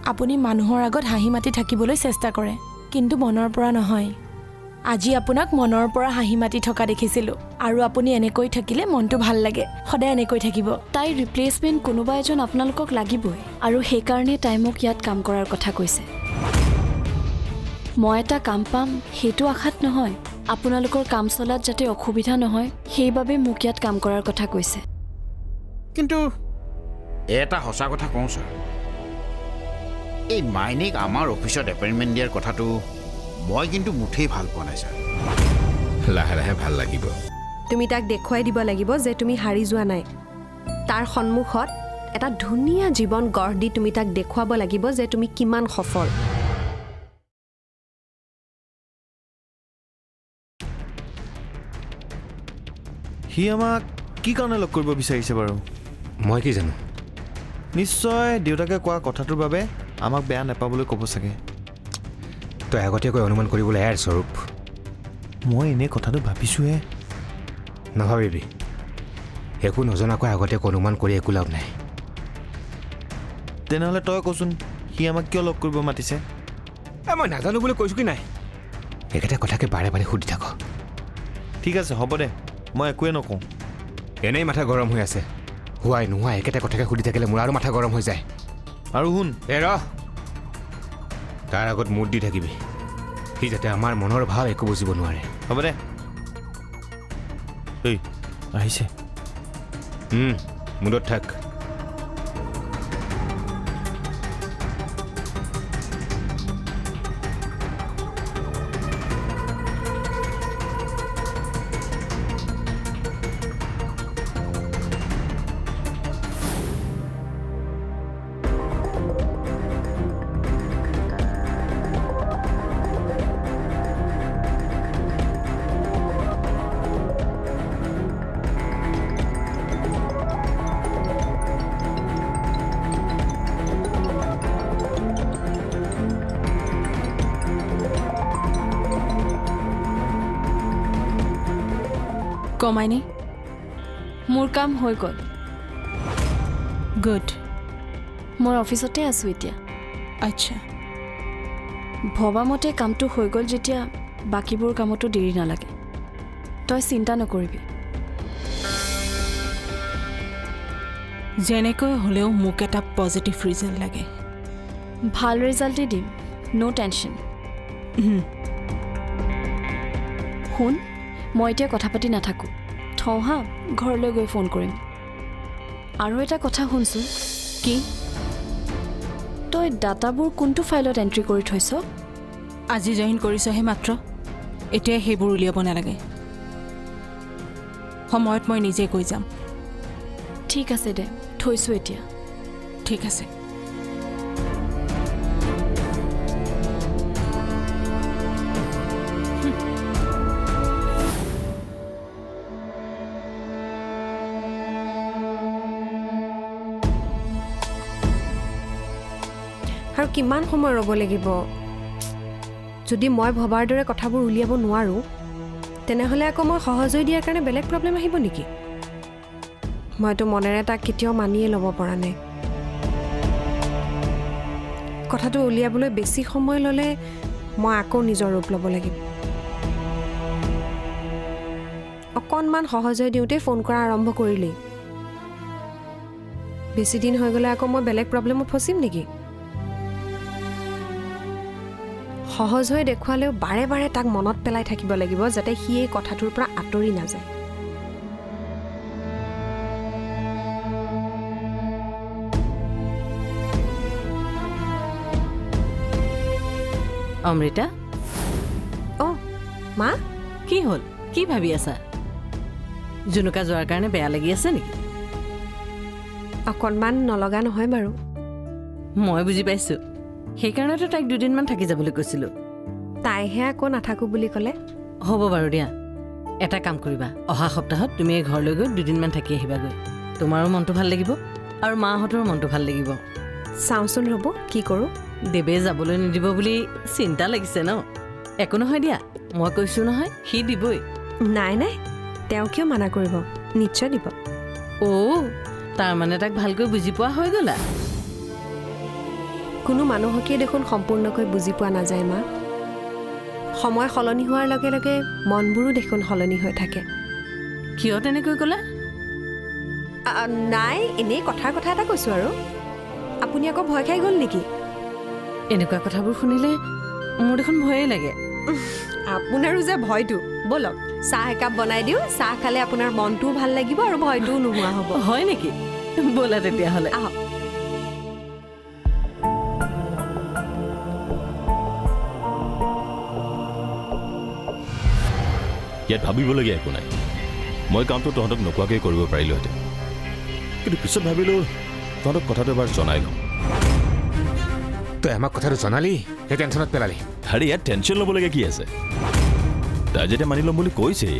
আপুনি মানুহৰ আগত হাঁহি মাতি থাকিবলৈ চেষ্টা কৰে কিন্তু মনৰ পৰা নহয় আজি আপোনাক মনৰ পৰা হাঁহি মাতি থকা দেখিছিলোঁ আৰু আপুনি এনেকৈ থাকিলে মনটো ভাল লাগে সদায় এনেকৈ থাকিব তাই ৰিপ্লেচমেণ্ট কোনোবা এজন আপোনালোকক লাগিবই আৰু সেইকাৰণে তাই মোক ইয়াত কাম কৰাৰ কথা কৈছে মই এটা কাম পাম সেইটো আশাত নহয় আপোনালোকৰ কাম চলাত যাতে অসুবিধা নহয় সেইবাবে মোক ইয়াত কাম কৰাৰ কথা কৈছে কিন্তু এটা সঁচা কথা কওঁ ছাৰ এই মাইনীক আমাৰ অফিচত এপইণ্টমেণ্ট দিয়াৰ কথাটো মই কিন্তু মুঠেই ভাল পোৱা নাই ছাৰ লাহে লাহে ভাল লাগিব তুমি তাক দেখুৱাই দিব লাগিব যে তুমি হাৰি যোৱা নাই তাৰ সন্মুখত এটা ধুনীয়া জীৱন গঢ় দি তুমি তাক দেখুৱাব লাগিব যে তুমি কিমান সফল সি আমাক কি কাৰণে লগ কৰিব বিচাৰিছে বাৰু মই কি জানো নিশ্চয় দেউতাকে কোৱা কথাটোৰ বাবে আমাক বেয়া নাপাবলৈ ক'ব চাগে তই আগতীয়াকৈ অনুমান কৰিবলৈ এৰ স্বৰূপ মই এনেই কথাটো ভাবিছোঁহে নাভাবিবি একো নজনাকৈ আগতীয়াকৈ অনুমান কৰি একো লাভ নাই তেনেহ'লে তই কচোন সি আমাক কিয় লগ কৰিব মাতিছে মই নাজানো বুলি কৈছোঁ কি নাই একেটা কথাকে বাৰে বাৰে সুধি থাক ঠিক আছে হ'ব দে মই একোৱে নকওঁ এনেই মাথা গৰম হৈ আছে হোৱাই নোহোৱা একেটা কথাকে সুধি থাকিলে মোৰ আৰু মাথা গৰম হৈ যায় আৰু শুন এ ৰ তাৰ আগত মুড দি থাকিবি সি যাতে আমাৰ মনৰ ভাৱ একো বুজিব নোৱাৰে হ'ব দে ঐ আহিছে মুডত থাক কমাইনে মোৰ কাম হৈ গ'ল গুড মই অফিচতে আছোঁ এতিয়া আচ্ছা ভবামতে কামটো হৈ গ'ল যেতিয়া বাকীবোৰ কামতো দেৰি নালাগে তই চিন্তা নকৰিবি যেনেকৈ হ'লেও মোক এটা পজিটিভ ৰিজাল্ট লাগে ভাল ৰিজাল্টেই দিম ন' টেনশ্যন শুন মই এতিয়া কথা পাতি নাথাকোঁ থওঁ হা ঘৰলৈ গৈ ফোন কৰিম আৰু এটা কথা শুনচোন কি তই ডাটাবোৰ কোনটো ফাইলত এণ্ট্ৰি কৰি থৈছ আজি জইন কৰিছহে মাত্ৰ এতিয়া সেইবোৰ উলিয়াব নালাগে সময়ত মই নিজে কৈ যাম ঠিক আছে দে থৈছোঁ এতিয়া ঠিক আছে আৰু কিমান সময় ৰ'ব লাগিব যদি মই ভবাৰ দৰে কথাবোৰ উলিয়াব নোৱাৰোঁ তেনেহ'লে আকৌ মই সহজ হৈ দিয়াৰ কাৰণে বেলেগ প্ৰব্লেম আহিব নেকি মইতো মনেৰে তাক কেতিয়াও মানিয়ে ল'ব পৰা নাই কথাটো উলিয়াবলৈ বেছি সময় ল'লে মই আকৌ নিজৰ ৰূপ ল'ব লাগিব অকণমান সহজ হৈ দিওঁতে ফোন কৰা আৰম্ভ কৰিলেই বেছি দিন হৈ গ'লে আকৌ মই বেলেগ প্ৰব্লেমত ফচিম নেকি সহজ হৈ দেখুৱালেও বাৰে বাৰে তাক মনত পেলাই থাকিব লাগিব যাতে সি এই কথাটোৰ পৰা আঁতৰি নাযায় অমৃতা অঁ মা কি হ'ল কি ভাবি আছা জুনুকা যোৱাৰ কাৰণে বেয়া লাগি আছে নেকি অকণমান নলগা নহয় বাৰু মই বুজি পাইছোঁ সেইকাৰণেতো তাইক দুদিনমান থাকি যাবলৈ কৈছিলোঁ তাইহে আকৌ নাথাকোঁ বুলি ক'লে হ'ব বাৰু দিয়া এটা কাম কৰিবা অহা সপ্তাহত তুমি এই ঘৰলৈ গৈ দুদিনমান থাকি আহিবাগৈ তোমাৰো মনটো ভাল লাগিব আৰু মাহঁতৰো মনটো ভাল লাগিব চাওঁচোন ৰ'ব কি কৰোঁ দেৱে যাবলৈ নিদিব বুলি চিন্তা লাগিছে ন একো নহয় দিয়া মই কৈছোঁ নহয় সি দিবই নাই নাই তেওঁ কিয় মানা কৰিব নিশ্চয় দিব অ' তাৰমানে তাক ভালকৈ বুজি পোৱা হৈ গ'লা কোনো মানুহকেই দেখোন সম্পূৰ্ণকৈ বুজি পোৱা নাযায় মা সময় সলনি হোৱাৰ লগে লগে মনবোৰো দেখোন সলনি হৈ থাকে কিয় তেনেকৈ ক'লে নাই এনেই কথাৰ কথা এটা কৈছোঁ আৰু আপুনি আকৌ ভয় খাই গ'ল নেকি এনেকুৱা কথাবোৰ শুনিলে মোৰ দেখোন ভয়েই লাগে আপোনাৰো যে ভয়টো ব'লক চাহ একাপ বনাই দিওঁ চাহ খালে আপোনাৰ মনটোও ভাল লাগিব আৰু ভয়টোও নোহোৱা হ'ব হয় নেকি ব'লা তেতিয়াহ'লে আহক ইয়াত ভাবিবলগীয়া একো নাই মই কামটো তহঁতক নোকোৱাকৈ কৰিব পাৰিলোহেঁতেন কিন্তু পিছত ভাবিলোঁ তহঁতক কথাটো এবাৰ জনাই লওঁ তই আমাক কথাটো জনালি সেই টেনশ্যনত পেলালি আৰে ইয়াত টেনশ্যন ল'বলগীয়া কি আছে তাই যেতিয়া মানি ল'ম বুলি কৈছেই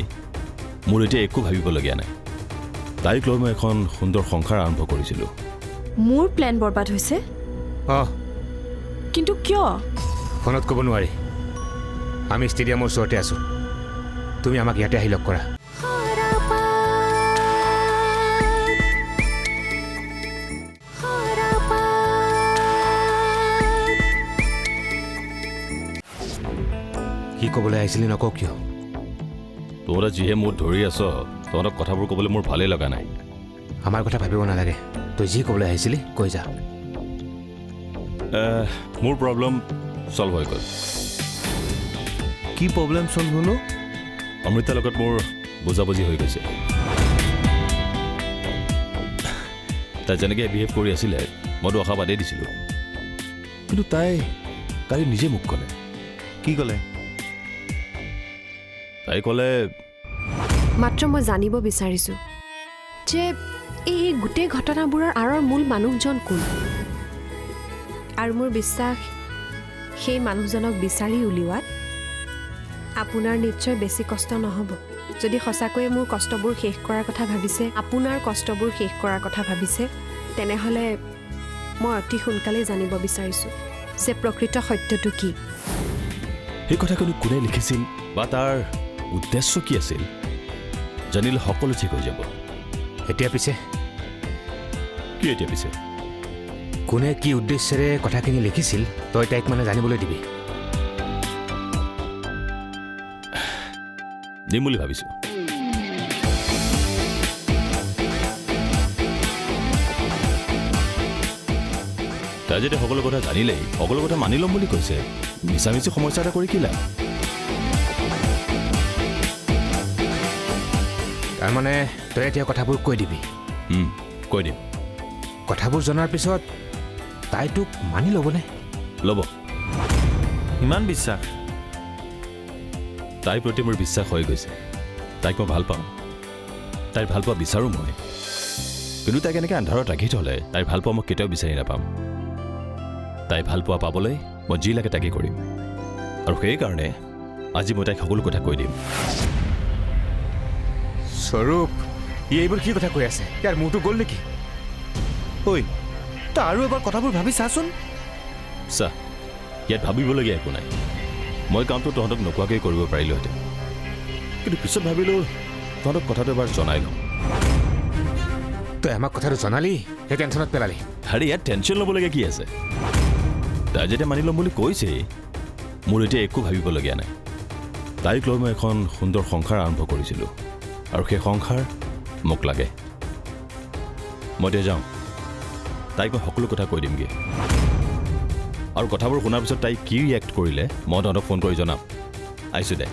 মোৰ এতিয়া একো ভাবিবলগীয়া নাই তাইক লৈ মই এখন সুন্দৰ সংসাৰ আৰম্ভ কৰিছিলোঁ মোৰ প্লেন বৰবাদ হৈছে অঁ কিন্তু কিয় ফোনত ক'ব নোৱাৰি আমি ষ্টেডিয়ামৰ ওচৰতে আছোঁ তুমি আমাক ইয়াতে আহি লগ কৰা কি ক'বলৈ আহিছিলি নকওঁ কিয় তহঁতে যিহে মোৰ ধৰি আছ তহঁতক কথাবোৰ ক'বলৈ মোৰ ভালেই লগা নাই আমাৰ কথা ভাবিব নালাগে তই যি ক'বলৈ আহিছিলি কৈ যা মোৰ প্ৰব্লেম ছল্ভ হৈ গ'ল কি প্ৰব্লেম চল্ভ হ'লো অমৃতাৰ লগত মোৰ বুজাবুজি হৈ গৈছে তাই যেনেকৈ বিহেভ কৰি আছিলে মইতো আশাবাদেই দিছিলোঁ কিন্তু তাই কালি নিজে মোক ক'লে কি ক'লে তাই ক'লে মাত্ৰ মই জানিব বিচাৰিছোঁ যে এই গোটেই ঘটনাবোৰৰ আঁৰৰ মূল মানুহজন কোন আৰু মোৰ বিশ্বাস সেই মানুহজনক বিচাৰি উলিওৱাত আপোনাৰ নিশ্চয় বেছি কষ্ট নহ'ব যদি সঁচাকৈয়ে মোৰ কষ্টবোৰ শেষ কৰাৰ কথা ভাবিছে আপোনাৰ কষ্টবোৰ শেষ কৰাৰ কথা ভাবিছে তেনেহ'লে মই অতি সোনকালেই জানিব বিচাৰিছোঁ যে প্ৰকৃত সত্যটো কি সেই কথাখিনি কোনে লিখিছিল বা তাৰ উদ্দেশ্য কি আছিল জানিলে সকলো ঠিক হৈ যাব এতিয়া পিছে কি এতিয়া পিছে কোনে কি উদ্দেশ্যেৰে কথাখিনি লিখিছিল তই তাইক মানে জানিবলৈ দিবি দিম বুলি ভাবিছোঁ তাই যেতিয়া সকলো কথা জানিলেই সকলো কথা মানি ল'ম বুলি কৈছে মিছামিছি সমস্যা এটা কৰি কি লাভ তাৰমানে তই এতিয়া কথাবোৰ কৈ দিবি কৈ দিম কথাবোৰ জনাৰ পিছত তাই তোক মানি ল'বনে ল'ব ইমান বিশ্বাস তাইৰ প্ৰতি মোৰ বিশ্বাস হৈ গৈছে তাইক মই ভাল পাওঁ তাইৰ ভাল পোৱা বিচাৰোঁ মই কিন্তু তাইক এনেকৈ আন্ধাৰত ৰাখি থ'লে তাইৰ ভাল পোৱা মই কেতিয়াও বিচাৰি নাপাম তাই ভাল পোৱা পাবলৈ মই যি লাগে তাকে কৰিম আৰু সেইকাৰণে আজি মই তাইক সকলো কথা কৈ দিম স্বৰূপ ই এইবোৰ কি কথা কৈ আছে ইয়াৰ মূৰটো গ'ল নেকি ঐ তই আৰু এবাৰ কথাবোৰ ভাবি চাচোন চা ইয়াত ভাবিবলগীয়া একো নাই মই কামটো তহঁতক নোকোৱাকৈ কৰিব পাৰিলোহেঁতেন কিন্তু পিছত ভাবিলোঁ তহঁতক কথাটো এবাৰ জনাই লওঁ তই আমাক কথাটো জনালি সেই টেনশ্যনত পেলালি আৰে ইয়াত টেনশ্যন ল'বলগীয়া কি আছে তাই যেতিয়া মানি ল'ম বুলি কৈছেই মোৰ এতিয়া একো ভাবিবলগীয়া নাই তাইক লৈ মই এখন সুন্দৰ সংসাৰ আৰম্ভ কৰিছিলোঁ আৰু সেই সংসাৰ মোক লাগে মই এতিয়া যাওঁ তাইক মই সকলো কথা কৈ দিমগৈ আৰু কথাবোৰ শুনাৰ পিছত তাই কি ৰিয়েক্ট কৰিলে মই তহঁতক ফোন কৰি জনাম আহিছোঁ দে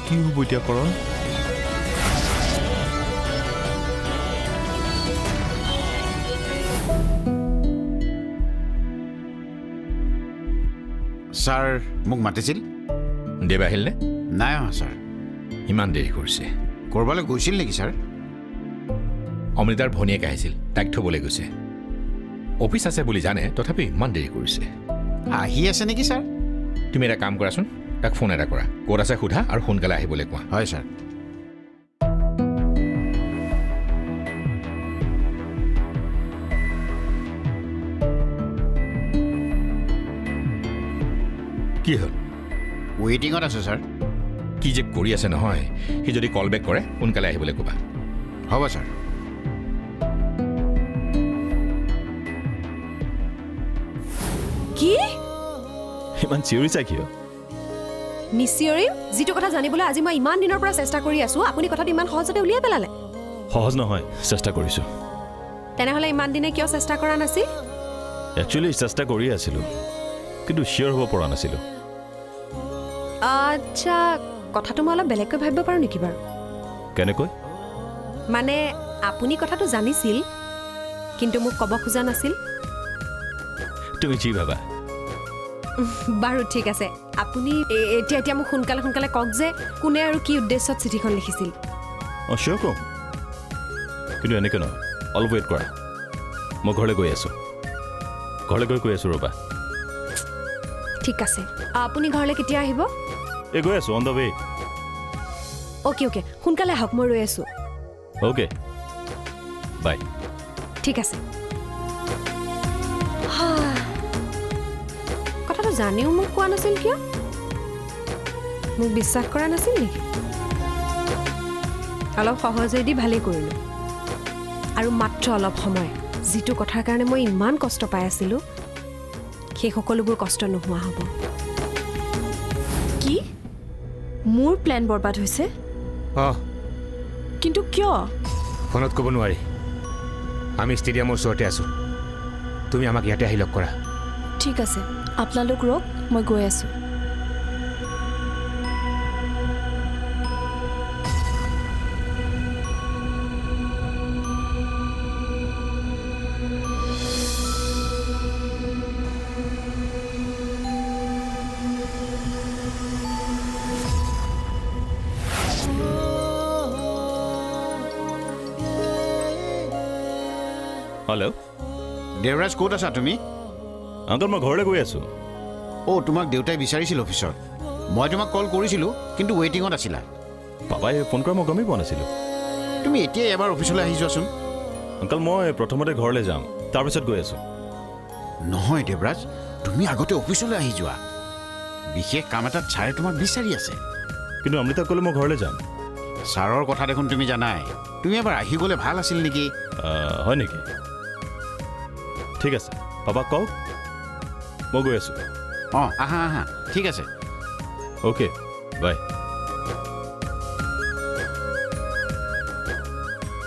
কি হ'ব এতিয়া কৰণ ছাৰ মোক মাতিছিল দেৱ আহিলনে নাই অহা ছাৰ ইমান দেৰি কৰিছে ক'ৰবালৈ গৈছিল নেকি ছাৰ অমৃতাৰ ভনীয়েক আহিছিল, তাইক থ'বলৈ গৈছে। অফিচ আছে বুলি জানে, তথাপি ইমান দেৰি কৰিছে। আহি আছে নেকি ছাৰ? তুমি এটা কাম কৰাচোন, তাক ফোন এটা কৰা, ক'ত আছে সোধা আৰু সোনকালে আহিবলৈ কোৱা। হয় ছাৰ। কি হ'ল? ৱেইটিঙত আছোঁ ছাৰ। কি যে কৰি আছে নহয়, সি যদি কল বেক কৰে সোনকালে আহিবলৈ ক'বা। হ'ব ছাৰ। কি ইমান চিঞৰিছা কিয়? নিশ্চয়ৰিম? যিটো কথা জানিবলৈ আজি মই ইমান দিনৰ পৰা চেষ্টা কৰি আছোঁ, আপুনি কথাটো ইমান সহজতে উলিয়াই পেলালে। সহজ নহয়, চেষ্টা কৰিছোঁ। তেনেহ'লে ইমান দিনে কিয় চেষ্টা কৰা নাছিল? একচুৱেলি চেষ্টা কৰিয়ে আছিলোঁ, কিন্তু চিয়'ৰ হ'ব পৰা নাছিলোঁ। আচ্ছা, কথাটো মই অলপ বেলেগকৈ ভাবিব পাৰোঁ নেকি বাৰু? কেনেকৈ? মানে আপুনি কথাটো জানিছিল, কিন্তু মোক ক'ব খোজা নাছিল। তুমি যি ভাবা। বাৰু ঠিক আছে, আপুনি এতিয়া মোক সোনকালে সোনকালে কওক যে কোনে আৰু কি উদ্দেশ্যত চিঠিখন লিখিছিল। অঁ চিয়'ৰ ক'ম, কিন্তু এনেকৈ নহয়, অলপ ৱেইট কৰা। মই ঘৰলৈ গৈ আছোঁ, ঘৰলৈ কৈ আছোঁ ৰ'বা। ঠিক আছে, আপুনি ঘৰলৈ কেতিয়া আহিব? এই গৈ আছোঁ, on the way. Okay okay, সোনকালে আহক, মই ৰৈ আছোঁ। Okay, bye. ঠিক আছে। কথাটো জানিও মোক কোৱা নাছিল কিয়? মোক বিশ্বাস কৰা নাছিল নেকি? অলপ সহজে দি ভালেই কৰিলোঁ। আৰু মাত্ৰ অলপ সময়, যিটো কথাৰ কাৰণে মই ইমান কষ্ট পাই আছিলোঁ, সেই সকলোবোৰ কষ্ট নোহোৱা হ'ব। কি? মোৰ প্লেন বৰবাদ হৈছে? অঁ, কিন্তু কিয়? ফোনত ক'ব নোৱাৰি। আমি ষ্টেডিয়ামৰ ওচৰতে আছোঁ, তুমি আমাক ইয়াতে আহি লগ কৰা। ঠিক আছে, আপোনালোক ৰ'ক, মই গৈ আছোঁ। হেল্ল', দেৱৰাজ, ক'ত আছা তুমি? আংকল মই ঘৰলৈ গৈ আছোঁ। অ' তোমাক দেউতাই বিচাৰিছিল অফিচত। মই তোমাক কল কৰিছিলোঁ, কিন্তু ৱেইটিঙত আছিলা। পাপাই ফোন কৰা মই গমেই পোৱা নাছিলোঁ। তুমি এতিয়াই এবাৰ অফিচলৈ আহি যোৱাচোন। আংকল মই প্ৰথমতে ঘৰলৈ যাম, তাৰপিছত গৈ আছোঁ। নহয় দেৱৰাজ, তুমি আগতে অফিচলৈ আহি যোৱা। বিশেষ কাম এটাত ছাৰে তোমাক বিচাৰি আছে। কিন্তু অমৃতা ক'লে মই ঘৰলৈ যাম। ছাৰৰ কথা দেখোন তুমি জানাই। তুমি এবাৰ আহি গ'লে ভাল আছিল নেকি? হয় নেকি? ঠিক আছে, পাপাক কওক মই গৈ আছোঁ। অঁ, আহা আহা, ঠিক আছে। অ'কে, বাই।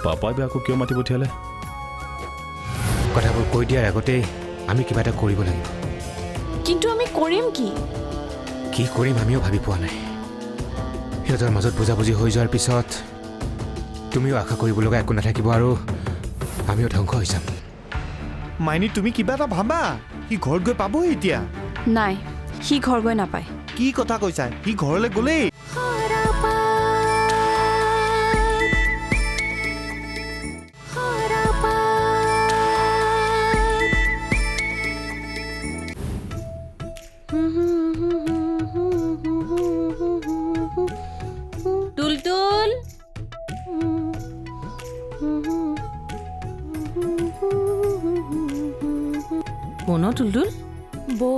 পাপাই আকৌ কিয় মাতি পঠিয়ালে? কথাবোৰ কৈ দিয়াৰ আগতেই আমি কিবা এটা কৰিব লাগিব। কিন্তু আমি কৰিম কি? কি কৰিম আমিও ভাবি পোৱা নাই। সিহঁতৰ মাজত বুজাবুজি হৈ যোৱাৰ পিছত তুমিও আশা কৰিব লগা একো নাথাকিব আৰু আমিও ধ্বংস হৈ যাম। মাইনী, তুমি কিবা এটা ভাবা। সি ঘৰত গৈ পাবহি এতিয়া। নাই, সি ঘৰ গৈ নাপায়। কি কথা কৈছা? সি ঘৰলৈ গ'লেই। টুলটুল, মন টুলটুল, বৌ,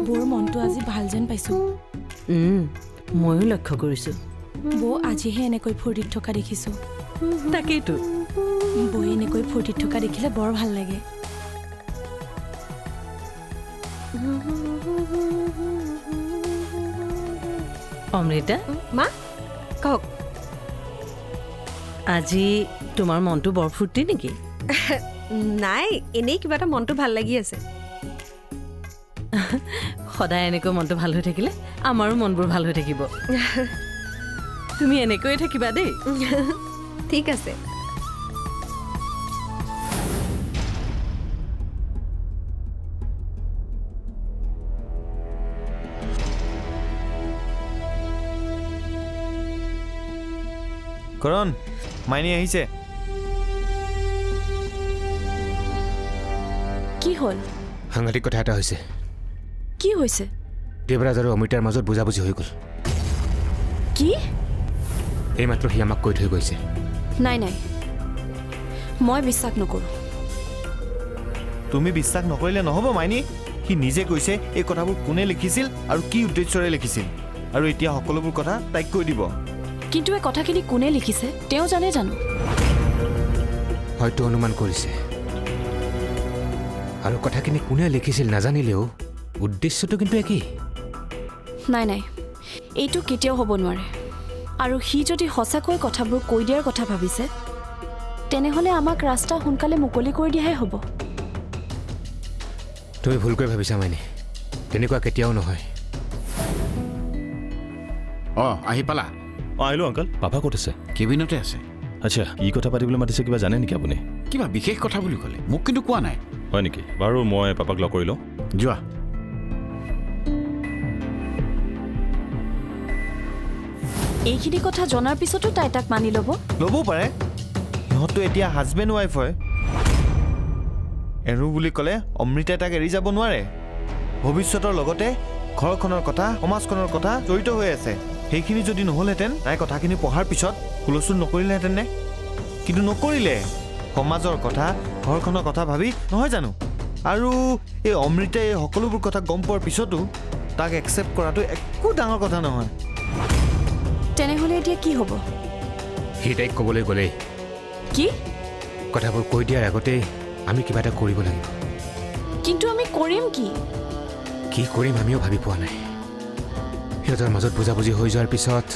বৌৰ মনটো আজি ভাল যেন পাইছোঁ। ময়ো লক্ষ্য কৰিছোঁ। বৌ আজিহে এনেকৈ ফূৰ্তিত থকা দেখিছোঁ। তাকেইতো। বৌ এনেকৈ ফূৰ্তিত থকা দেখিলে বৰ ভাল লাগে। অমৃতা, মা, কওক। আজি তোমাৰ মনটো বৰ ফূৰ্তি নেকি? নাই, এনেই কিবা এটা মনটো ভাল লাগি আছে। সদায় এনেকৈ মনটো ভাল হৈ থাকিলে আমাৰো মনবোৰ ভাল হৈ থাকিব। তুমি এনেকৈয়ে থাকিবা দেই। ঠিক আছে। কৰণ, মাইনী আহিছে। কি হ'ল? সাংঘাতিক কথা এটা হৈছে। কি হৈছে? দেৱৰাজ আৰু অমৃতাৰ মাজত বুজাবুজি হৈ গ'ল। কি? এইমাত্ৰ সি আমাক কৈ থৈ গৈছে। নাই নাই, মই বিশ্বাস নকৰোঁ। তুমি বিশ্বাস নকৰিলে নহ'ব মাইনী। সি নিজে কৈছে এই কথাবোৰ কোনে লিখিছিল আৰু কি উদ্দেশ্যৰে লিখিছিল, আৰু এতিয়া সকলোবোৰ কথা তাইক কৈ দিব। কিন্তু এই কথাখিনি কোনে লিখিছে তেওঁ জানে জানো? হয়তো অনুমান কৰিছে। আৰু কথাখিনি কোনে লিখিছিল নাজানিলেও উদ্দেশ্যটো কিন্তু একেই। নাই নাই, এইটো কেতিয়াও হ'ব নোৱাৰে। আৰু সি যদি সঁচাকৈ কথাবোৰ কৈ দিয়াৰ কথা ভাবিছে, তেনেহ'লে আমাক ৰাস্তা সোনকালে মুকলি কৰি দিয়াহে হ'ব। তুমি ভুলকৈ ভাবিছা মাইনী, তেনেকুৱা কেতিয়াও নহয়। অঁ আহি পালা? অঁ আহিলোঁ আংকল। পাপা ক'ত আছে? কেবিনতে আছে। আচ্ছা, কি কথা পাতিবলৈ মাতিছে কিবা জানে নেকি আপুনি? কিবা বিশেষ কথা বুলি ক'লে, মোক কিন্তু কোৱা নাই। হয় নেকি? বাৰু মই পাপাক লগ কৰি লওঁ। যোৱা। এইখিনি কথা জনাৰ পিছতো তাই তাক মানি ল'ব? ল'বও পাৰে। সিহঁতটো এতিয়া হাজবেণ্ড ৱাইফ হয়। এৰো বুলি ক'লে অমৃতাই তাক এৰি যাব নোৱাৰে। ভৱিষ্যতৰ লগতে ঘৰখনৰ কথা, সমাজখনৰ কথা জড়িত হৈ আছে। সেইখিনি যদি নহ'লহেঁতেন, তাই কথাখিনি পঢ়াৰ পিছত হুলস্থুল নকৰিলেহেঁতেন নে? কিন্তু নকৰিলে। সমাজৰ কথা, ঘৰখনৰ কথা ভাবি নহয় জানো? আৰু এই অমৃতাই এই সকলোবোৰ কথা গম পোৱাৰ পিছতো তাক একচেপ্ট কৰাটো একো ডাঙৰ কথা নহয়। তেনেহ'লে এতিয়া কি হ'ব? সি তাইক ক'বলৈ গ'লেই কি? কথাবোৰ কৈ দিয়াৰ আগতেই আমি কিবা এটা কৰিব লাগিব। কিন্তু আমি কৰিম কি? কি কৰিম আমিও ভাবি পোৱা নাই। সিহঁতৰ মাজত বুজাবুজি হৈ যোৱাৰ পিছত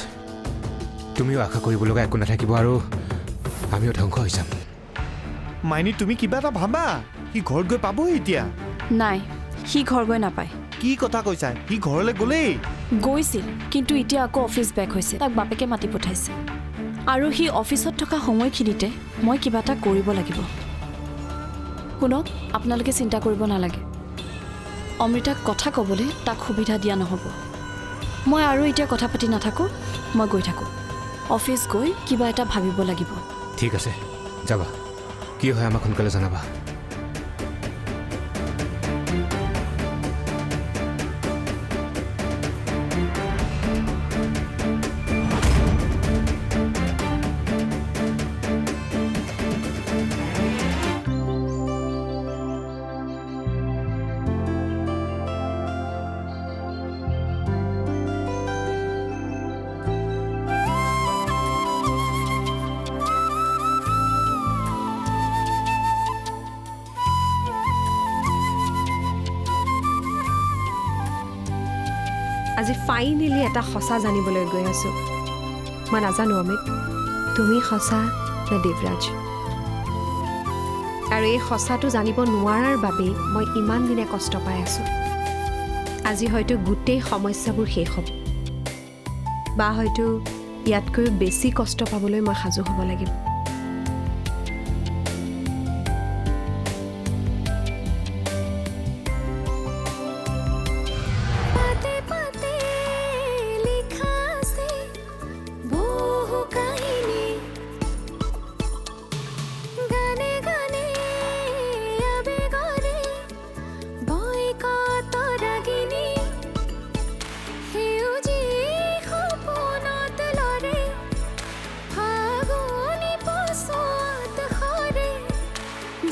তুমিও আশা কৰিব লগা একো নাথাকিব আৰু আমিও ধ্বংস হৈ যাম। মাইনী তুমি কিবা এটা ভাবা। সি ঘৰত গৈ পাবহি এতিয়া। নাই, সি ঘৰ গৈ নাপায়। কি কথা কৈছা? সি ঘৰলৈ গ'লেই। গৈছিল, কিন্তু এতিয়া আকৌ অফিচ বেক হৈছে। তাক বাপেকে মাতি পঠাইছে। আৰু সি অফিচত থকা সময়খিনিতে মই কিবা এটা কৰিব লাগিব। শুনক, আপোনালোকে চিন্তা কৰিব নালাগে। অমৃতাক কথা ক'বলৈ তাক সুবিধা দিয়া নহ'ব। মই আৰু এতিয়া কথা পাতি নাথাকোঁ, মই গৈ থাকোঁ। অফিচ গৈ কিবা এটা ভাবিব লাগিব। ঠিক আছে, যাবা। কি হয় আমাক সোনকালে জনাবা। আজি ফাইনেলি এটা সঁচা জানিবলৈ গৈ আছোঁ। মই নাজানো অমিত, তুমি সঁচা নে দেৱৰাজ। আৰু এই সঁচাটো জানিব নোৱাৰাৰ বাবেই মই ইমান দিনে কষ্ট পাই আছোঁ। আজি হয়তো গোটেই সমস্যাবোৰ শেষ হ'ব, বা হয়তো ইয়াতকৈও বেছি কষ্ট পাবলৈ মই সাজু হ'ব লাগিব।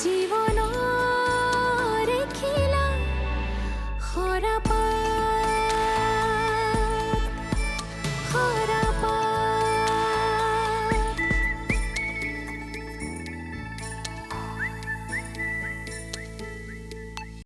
জীবন